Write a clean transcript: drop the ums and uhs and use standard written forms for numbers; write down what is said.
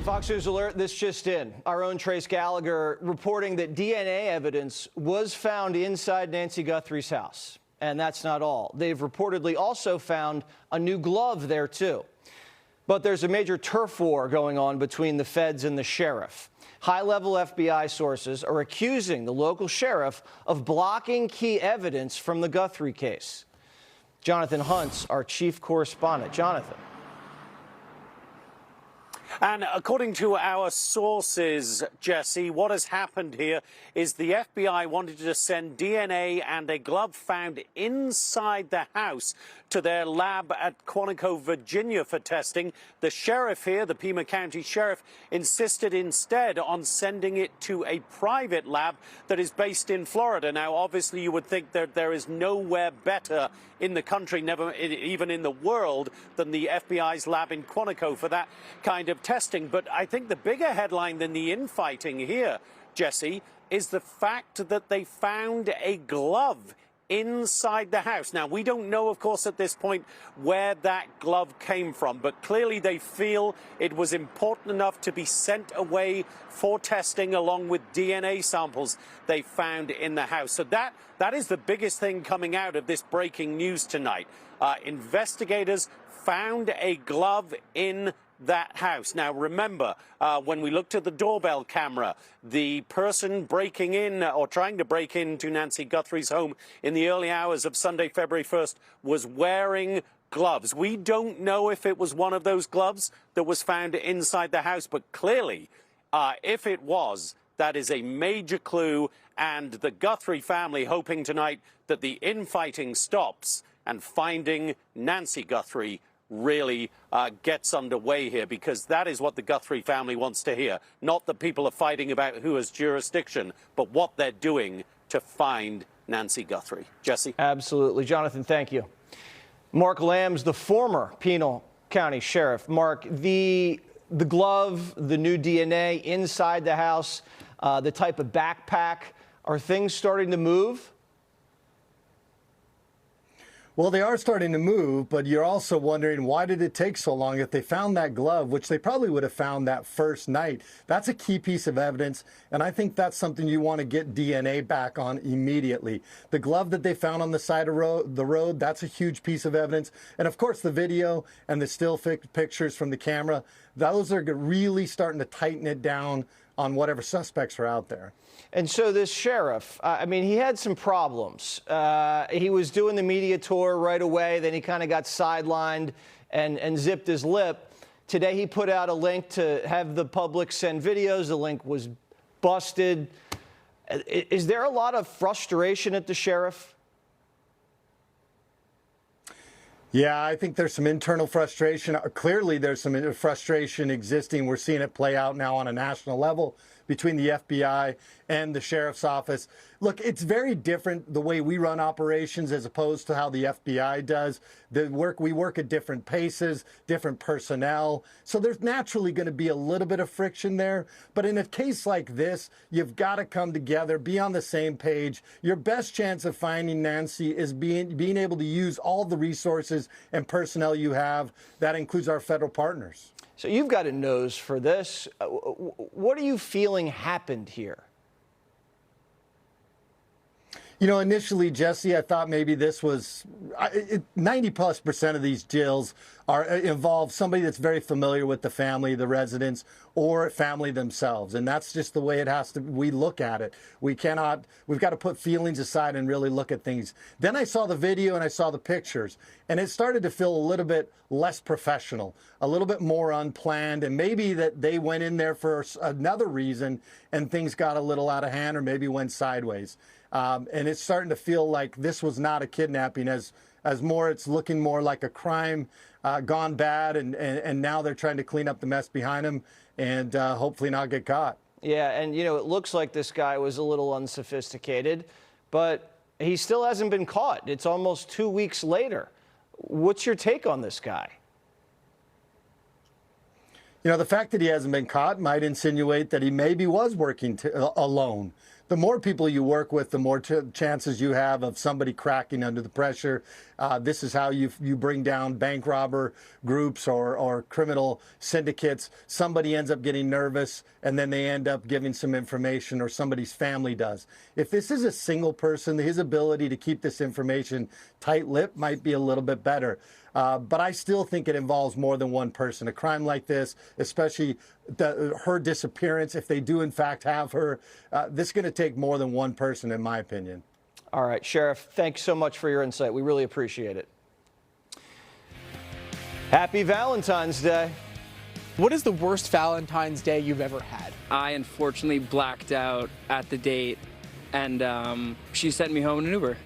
Fox News alert, this just in. Our own Trace Gallagher reporting that DNA evidence was found inside Nancy Guthrie's house. And that's not all. They've reportedly also found a new glove there, too. But there's a major turf war going on between the feds and the sheriff. High-level FBI sources are accusing the local sheriff of blocking key evidence from the Guthrie case. Jonathan Hunt's our chief correspondent. Jonathan. And according to our sources, Jesse, what has happened here is the FBI wanted to send DNA and a glove found inside the house to their lab at Quantico, Virginia for testing. The sheriff here, the Pima County Sheriff, insisted instead on sending it to a private lab that is based in Florida. Now, obviously, you would think that there is nowhere better in the country, never even in the world, than the FBI's lab in Quantico for that kind of testing. But I think the bigger headline than the infighting here, Jesse, is the fact that they found a glove inside the house. Now, we don't know, of course, at this point where that glove came from, but clearly they feel it was important enough to be sent away for testing along with DNA samples they found in the house. So that is the biggest thing coming out of this breaking news tonight. Investigators found a glove in that house. Now, remember, when we looked at the doorbell camera, the person breaking in or trying to break into Nancy Guthrie's home in the early hours of Sunday, February 1st, was wearing gloves. We don't know if it was one of those gloves that was found inside the house, but clearly, if it was, that is a major clue, and the Guthrie family hoping tonight that the infighting stops and finding Nancy Guthrie really gets underway here, because that is what the Guthrie family wants to hear. Not that people are fighting about who has jurisdiction, but what they're doing to find Nancy Guthrie. Jesse? Absolutely. Jonathan, thank you. Mark Lamb's the former Pinal County Sheriff. Mark, the glove, the new DNA inside the house, the type of backpack, are things starting to move? Well, they are starting to move, but you're also wondering, why did it take so long? If they found that glove, which they probably would have found that first night, that's a key piece of evidence, and I think that's something you want to get DNA back on immediately. The glove that they found on the side of the road, that's a huge piece of evidence. And of course, the video and the still pictures from the camera, those are really starting to tighten it down on whatever suspects are out there. And so this sheriff, I mean, he had some problems. He was doing the media tour right away, then he kind of got sidelined and zipped his lip. Today he put out a link to have the public send videos. The link was busted. Is there a lot of frustration at the sheriff? Yeah, I think there's some internal frustration. Clearly, there's some frustration existing. We're seeing it play out now on a national level between the FBI and the sheriff's office. Look, it's very different the way we run operations as opposed to how the FBI does. We work at different paces, different personnel. So there's naturally going to be a little bit of friction there. But in a case like this, you've got to come together, be on the same page. Your best chance of finding Nancy is being able to use all the resources and personnel you have. That includes our federal partners. So you've got a nose for this. What are you feeling happened here? You know, initially, Jesse, I thought maybe this was 90+% of these jails involve somebody that's very familiar with the family, the residents, or family themselves. And that's just the way it has to, we look at it. We've got to put feelings aside and really look at things. Then I saw the video and I saw the pictures, and it started to feel a little bit less professional, a little bit more unplanned, and maybe that they went in there for another reason and things got a little out of hand or maybe went sideways. And it's starting to feel like this was not a kidnapping, as more, it's looking more like a crime gone bad, and now they're trying to clean up the mess behind them and hopefully not get caught. Yeah, and you know, it looks like this guy was a little unsophisticated, but he still hasn't been caught. It's almost 2 weeks later. What's your take on this guy? You know, the fact that he hasn't been caught might insinuate that he maybe was working alone. the more people you work with, the more chances you have of somebody cracking under the pressure. This is how you bring down bank robber groups or criminal syndicates. Somebody ends up getting nervous and then they end up giving some information, or somebody's family does. If this is a single person, his ability to keep this information tight-lipped might be a little bit better. But I still think it involves more than one person. A crime like this, especially her disappearance, if they do in fact have her, this is going to take more than one person, in my opinion. All right, Sheriff, thanks so much for your insight. We really appreciate it. Happy Valentine's Day. What is the worst Valentine's Day you've ever had? I unfortunately blacked out at the date, and she sent me home in an Uber.